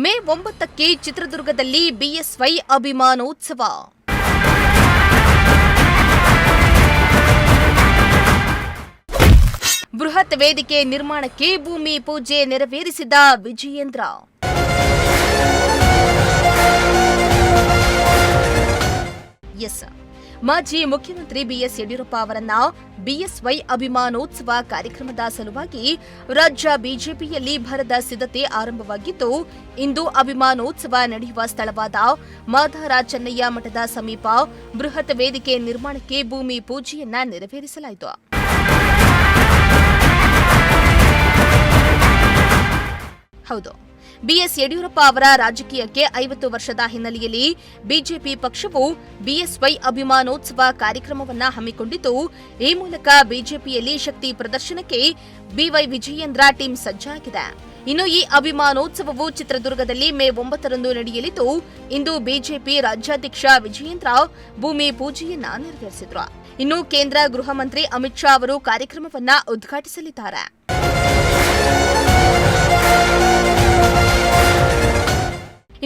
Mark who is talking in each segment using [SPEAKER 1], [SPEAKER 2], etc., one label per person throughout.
[SPEAKER 1] ಮೇ 9ಕ್ಕೆ ಚಿತ್ರದುರ್ಗದಲ್ಲಿ ಬಿಎಸ್ವೈ ಅಭಿಮಾನೋತ್ಸವ. ಬೃಹತ್ ವೇದಿಕೆ ನಿರ್ಮಾಣಕ್ಕೆ ಭೂಮಿ ಪೂಜೆ ನೆರವೇರಿಸಿದ ವಿಜಯೇಂದ್ರ. ಮಾಜಿ ಮುಖ್ಯಮಂತ್ರಿ ಬಿಎಸ್ ಯಡಿಯೂರಪ್ಪ ಅವರನ್ನ ಬಿಎಸ್ವೈ ಅಭಿಮಾನೋತ್ಸವ ಕಾರ್ಯಕ್ರಮದ ಸಲುವಾಗಿ ರಾಜ್ಯ ಬಿಜೆಪಿಯಲ್ಲಿ ಭರದ ಸಿದ್ಧತೆ ಆರಂಭವಾಗಿದ್ದು, ಇಂದು ಅಭಿಮಾನೋತ್ಸವ ನಡೆಯುವ ಸ್ಥಳವಾದ ಮಾದಾರ ಚೆನ್ನಯ್ಯ ಮಠದ ಸಮೀಪ ಬೃಹತ್ ವೇದಿಕೆ ನಿರ್ಮಾಣಕ್ಕೆ ಭೂಮಿ ಪೂಜೆಯನ್ನ ನೆರವೇರಿಸಲಾಯಿತು. ಹೌದು, ಬಿಎಸ್ ಯಡಿಯೂರಪ್ಪ ಅವರ ರಾಜಕೀಯಕ್ಕೆ 50 ವರ್ಷದ ಹಿನ್ನೆಲೆಯಲ್ಲಿ ಬಿಜೆಪಿ ಪಕ್ಷವು ಬಿಎಸ್ವೈ ಅಭಿಮಾನೋತ್ಸವ ಕಾರ್ಯಕ್ರಮವನ್ನು ಹಮ್ಮಿಕೊಂಡಿದ್ದು, ಈ ಮೂಲಕ ಬಿಜೆಪಿಯಲ್ಲಿ ಶಕ್ತಿ ಪ್ರದರ್ಶನಕ್ಕೆ ಬಿವೈ ವಿಜಯೇಂದ್ರ ಟೀಮ್ ಸಜ್ಜಾಗಿದೆ. ಇನ್ನು ಈ ಅಭಿಮಾನೋತ್ಸವವು ಚಿತ್ರದುರ್ಗದಲ್ಲಿ ಮೇ 9ರಂದು ನಡೆಯಲಿದ್ದು, ಇಂದು ಬಿಜೆಪಿ ರಾಜ್ಯಾಧ್ಯಕ್ಷ ವಿಜಯೇಂದ್ರ ಭೂಮಿ ಪೂಜೆಯನ್ನ ನೆರವೇರಿಸಿದರು. ಇನ್ನು ಕೇಂದ್ರ ಗೃಹ ಮಂತ್ರಿ ಅಮಿತ್ ಶಾ ಅವರು ಕಾರ್ಯಕ್ರಮವನ್ನ ಉದ್ಘಾಟಿಸಲಿದ್ದಾರೆ.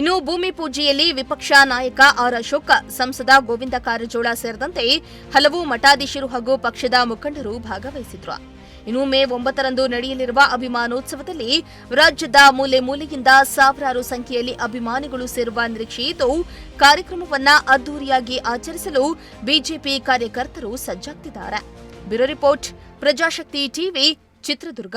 [SPEAKER 1] ಇನ್ನು ಭೂಮಿ ಪೂಜೆಯಲ್ಲಿ ವಿಪಕ್ಷ ನಾಯಕ ಆರ್ ಅಶೋಕ್, ಸಂಸದ ಗೋವಿಂದ ಕಾರಜೋಳ ಸೇರಿದಂತೆ ಹಲವು ಮಠಾಧೀಶರು ಹಾಗೂ ಪಕ್ಷದ ಮುಖಂಡರು ಭಾಗವಹಿಸಿದ್ರು. ಇನ್ನು ಮೇ 9ರಂದು ನಡೆಯಲಿರುವ ಅಭಿಮಾನೋತ್ಸವದಲ್ಲಿ ರಾಜ್ಯದ ಮೂಲೆ ಮೂಲೆಯಿಂದ ಸಾವಿರಾರು ಸಂಖ್ಯೆಯಲ್ಲಿ ಅಭಿಮಾನಿಗಳು ಸೇರುವ ನಿರೀಕ್ಷೆ ಇದ್ದು, ಕಾರ್ಯಕ್ರಮವನ್ನು ಅದ್ದೂರಿಯಾಗಿ ಆಚರಿಸಲು ಬಿಜೆಪಿ ಕಾರ್ಯಕರ್ತರು ಸಜ್ಜಾಗ್ತಿದ್ದಾರೆ. Bureau report, Prajashakti TV, Chitradurga.